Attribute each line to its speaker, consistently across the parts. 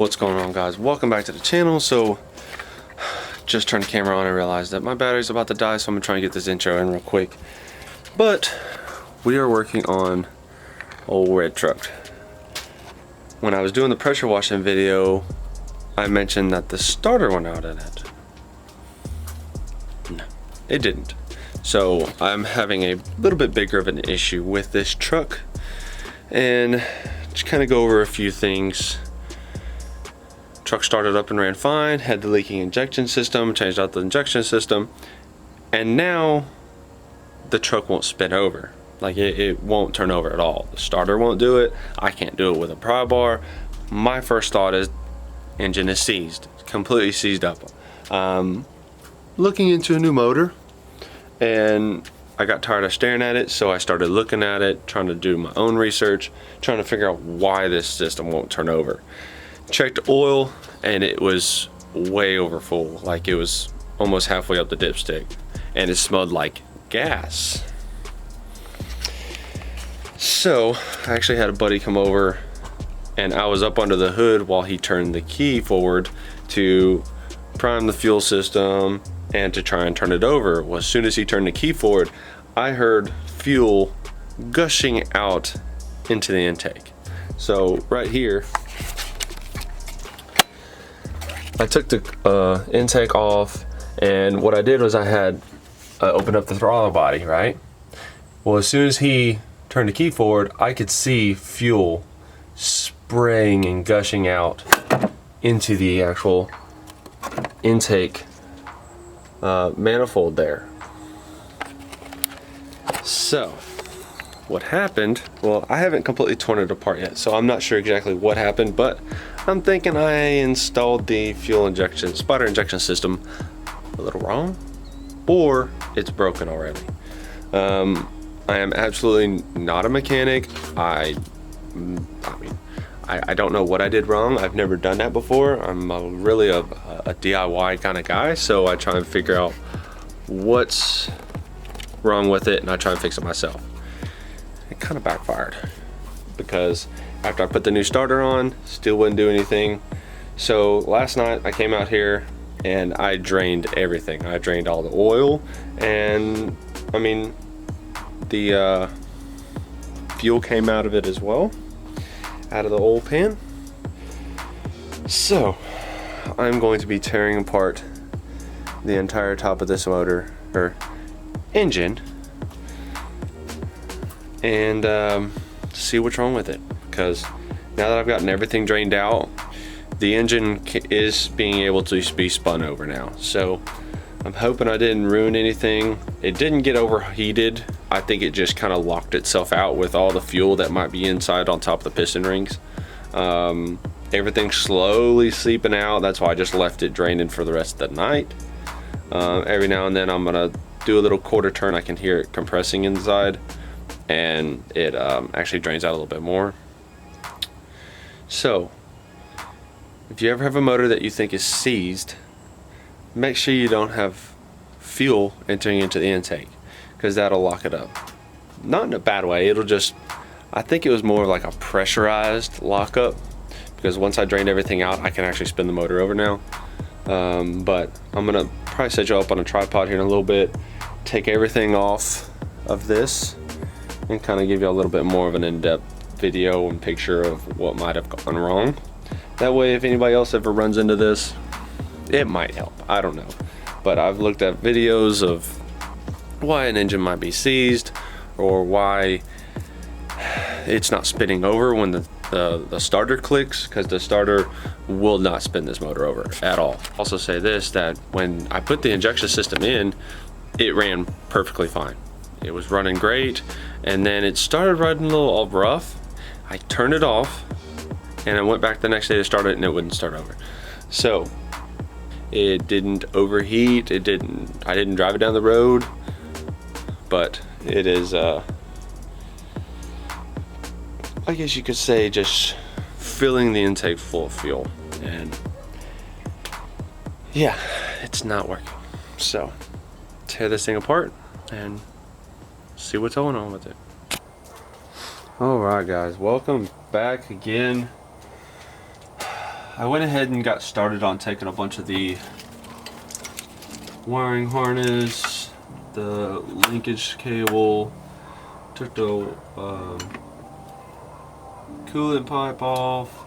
Speaker 1: What's going on, guys? Welcome back to the channel. So just turned the camera on and realized that my battery's about to die, so I'm gonna try and get this intro in real quick. But we are working on old red truck. When I was doing the pressure washing video, I mentioned that the starter went out in it. No, it didn't. So I'm having a little bit bigger of an issue with this truck, and just kind of go over a few things. Truck started up and ran fine, had the leaking injection system, changed out the injection system, and now the truck won't spin over. Like it won't turn over at all. The starter won't do it. I can't do it with a pry bar. My first thought is engine is seized, completely seized up. Looking into a new motor, and I got tired of staring at it, so I started looking at it, trying to do my own research, trying to figure out why this system won't turn over. Checked oil, and it was way over full. Like it was almost halfway up the dipstick, and it smelled like gas. So I actually had a buddy come over, and I was up under the hood while he turned the key forward to prime the fuel system and to try and turn it over. Well, as soon as he turned the key forward, I heard fuel gushing out into the intake. So right here, I took the intake off, and what I did was I had opened up the throttle body, right? Well, as soon as he turned the key forward, I could see fuel spraying and gushing out into the actual intake manifold there. So what happened, well, I haven't completely torn it apart yet, so I'm not sure exactly what happened, but I'm thinking I installed the fuel injection, spider injection system a little wrong, or it's broken already. I am absolutely not a mechanic. I mean, I don't know what I did wrong. I've never done that before. I'm really a DIY kind of guy, so I try and figure out what's wrong with it, and I try and fix it myself. It kind of backfired, because after I put the new starter on, still wouldn't do anything. So last night I came out here and I drained everything. I drained all the oil, and I mean, the fuel came out of it as well, out of the oil pan. So I'm going to be tearing apart the entire top of this motor or engine and see what's wrong with it, because now that I've gotten everything drained out, the engine is being able to be spun over now. So I'm hoping I didn't ruin anything. It didn't get overheated. I think it just kind of locked itself out with all the fuel that might be inside on top of the piston rings. Everything's slowly seeping out. That's why I just left it draining for the rest of the night. Every now and then I'm gonna do a little quarter turn. I can hear it compressing inside, and it actually drains out a little bit more. So if you ever have a motor that you think is seized, make sure you don't have fuel entering into the intake, because that'll lock it up. Not in a bad way, it'll just, I think it was more like a pressurized lockup, because once I drained everything out, I can actually spin the motor over now. But I'm gonna probably set you up on a tripod here in a little bit, take everything off of this, and kind of give you a little bit more of an in-depth video and picture of what might have gone wrong. That way, if anybody else ever runs into this, it might help. I don't know, but I've looked at videos of why an engine might be seized, or why it's not spinning over when the starter clicks, because the starter will not spin this motor over at all. Also say this, that when I put the injection system in, it ran perfectly fine. It was running great, and then it started running a little rough. I turned it off, and I went back the next day to start it, and it wouldn't start over. So it didn't overheat. I didn't drive it down the road, but it is I guess you could say just filling the intake full of fuel, and yeah, it's not working. So tear this thing apart and see what's going on with it. Alright guys, welcome back again. I went ahead and got started on taking a bunch of the wiring harness, the linkage cable, took the coolant pipe off.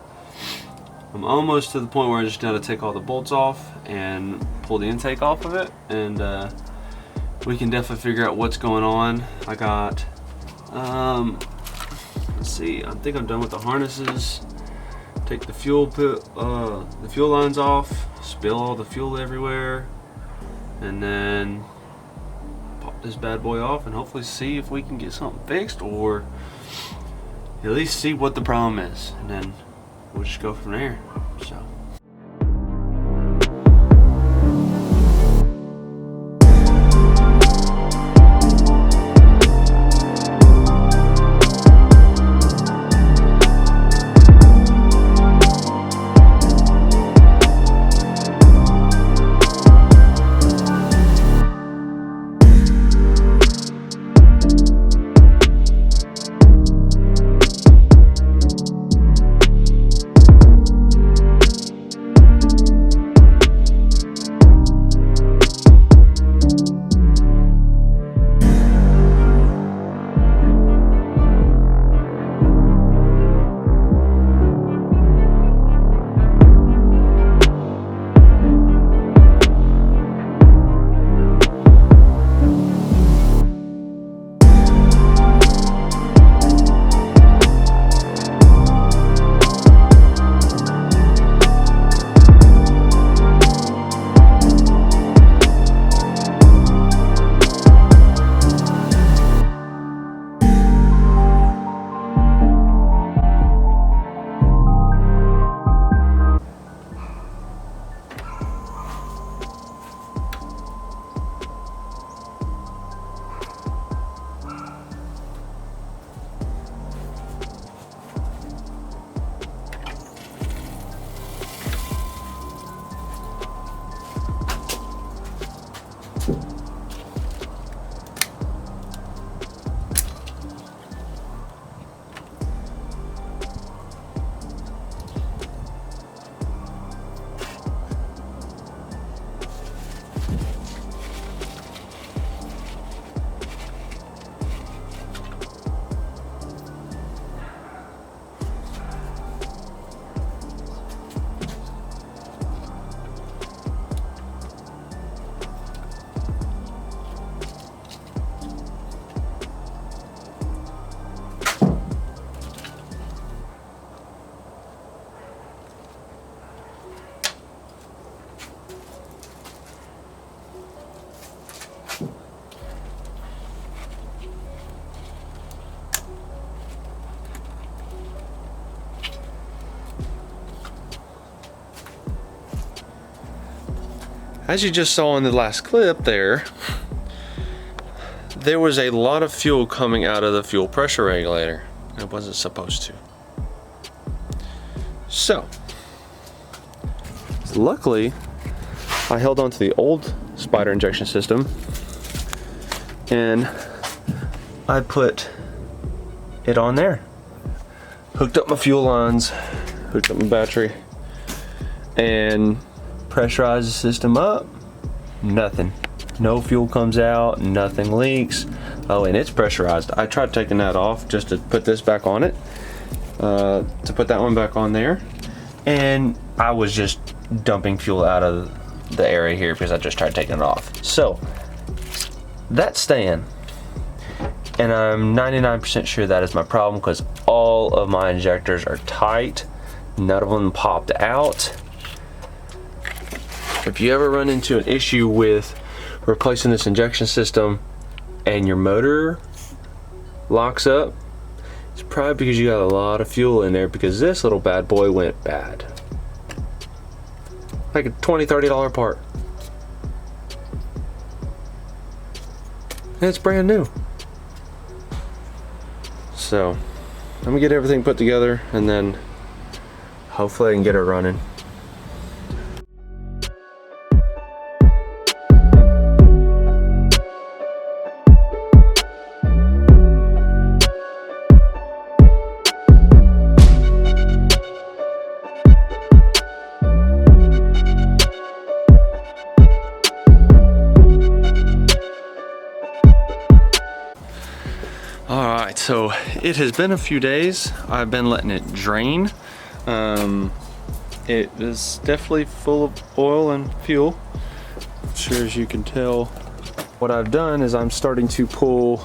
Speaker 1: I'm almost to the point where I just gotta take all the bolts off and pull the intake off of it, and we can definitely figure out what's going on. I got, let's see, I think I'm done with the harnesses. Take the fuel lines off, spill all the fuel everywhere, and then pop this bad boy off and hopefully see if we can get something fixed, or at least see what the problem is, and then we'll just go from there. So. As you just saw in the last clip there was a lot of fuel coming out of the fuel pressure regulator. It wasn't supposed to. So, luckily, I held on to the old spider injection system and I put it on there. Hooked up my fuel lines, hooked up my battery, and pressurized the system up. Nothing. No fuel comes out, nothing leaks. Oh, and it's pressurized. I tried taking that off just to put this back on it, to put that one back on there. And I was just dumping fuel out of the area here because I just tried taking it off. So, that's staying. And I'm 99% sure that is my problem because all of my injectors are tight. None of them popped out. If you ever run into an issue with replacing this injection system and your motor locks up, it's probably because you got a lot of fuel in there, because this little bad boy went bad. Like a $20–$30 part. And it's brand new. So, I'm gonna get everything put together and then hopefully I can get it running. All right, so it has been a few days. I've been letting it drain. It is definitely full of oil and fuel. I'm sure as you can tell. What I've done is I'm starting to pull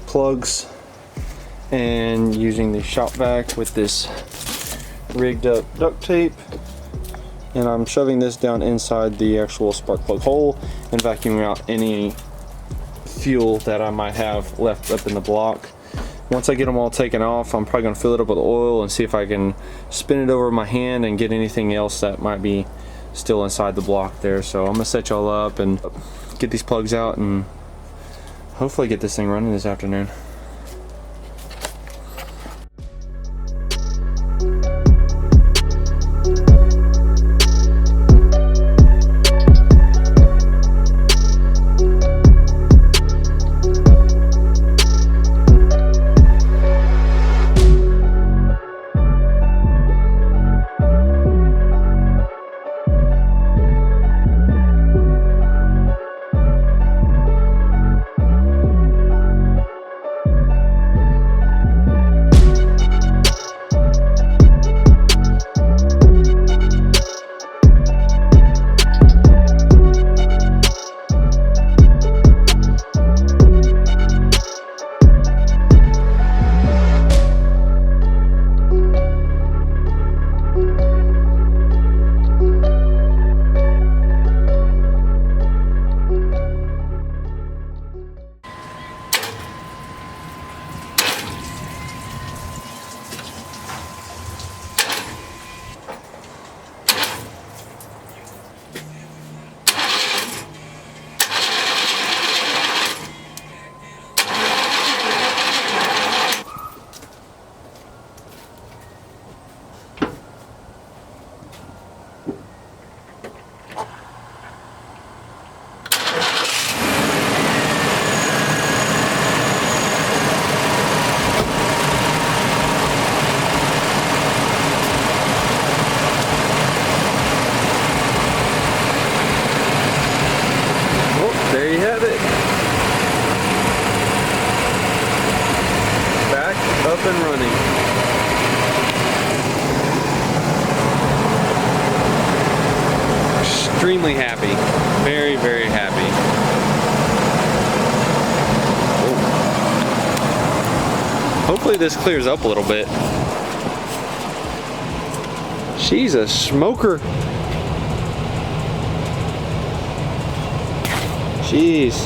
Speaker 1: plugs and using the shop vac with this rigged up duct tape, and I'm shoving this down inside the actual spark plug hole and vacuuming out any fuel that I might have left up in the block. Once I get them all taken off, I'm probably going to fill it up with oil and see if I can spin it over my hand and get anything else that might be still inside the block there. So I'm going to set y'all up and get these plugs out and hopefully get this thing running this afternoon. There you have it. Back up and running. Extremely happy. Very, very happy. Oh. Hopefully this clears up a little bit. She's a smoker. Jeez.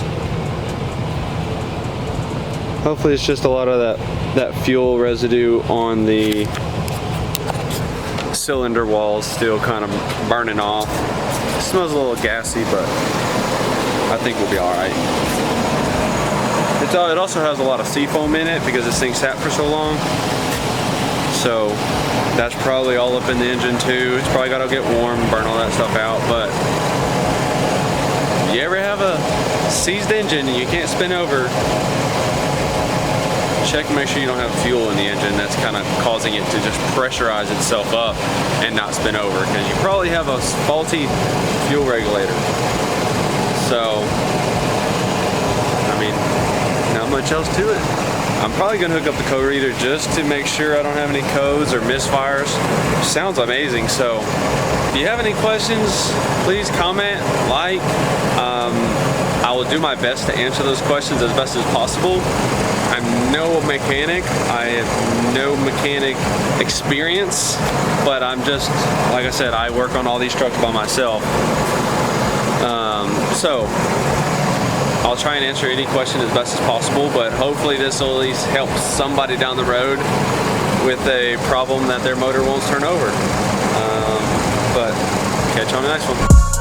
Speaker 1: Hopefully it's just a lot of that fuel residue on the cylinder walls still kind of burning off. It smells a little gassy, but I think we'll be alright. It also has a lot of seafoam in it because this thing sat for so long. So that's probably all up in the engine too. It's probably got to get warm, burn all that stuff out, but you ever have a seized engine and you can't spin over, check and make sure you don't have fuel in the engine that's kind of causing it to just pressurize itself up and not spin over, because you probably have a faulty fuel regulator. So, I mean, not much else to it. I'm probably going to hook up the code reader just to make sure I don't have any codes or misfires. Sounds amazing. So if you have any questions, please comment, like. I will do my best to answer those questions as best as possible. I'm no mechanic. I have no mechanic experience, but I'm just, like I said, I work on all these trucks by myself. So I'll try and answer any question as best as possible, but hopefully this will at least help somebody down the road with a problem that their motor won't turn over. But catch you on the next one.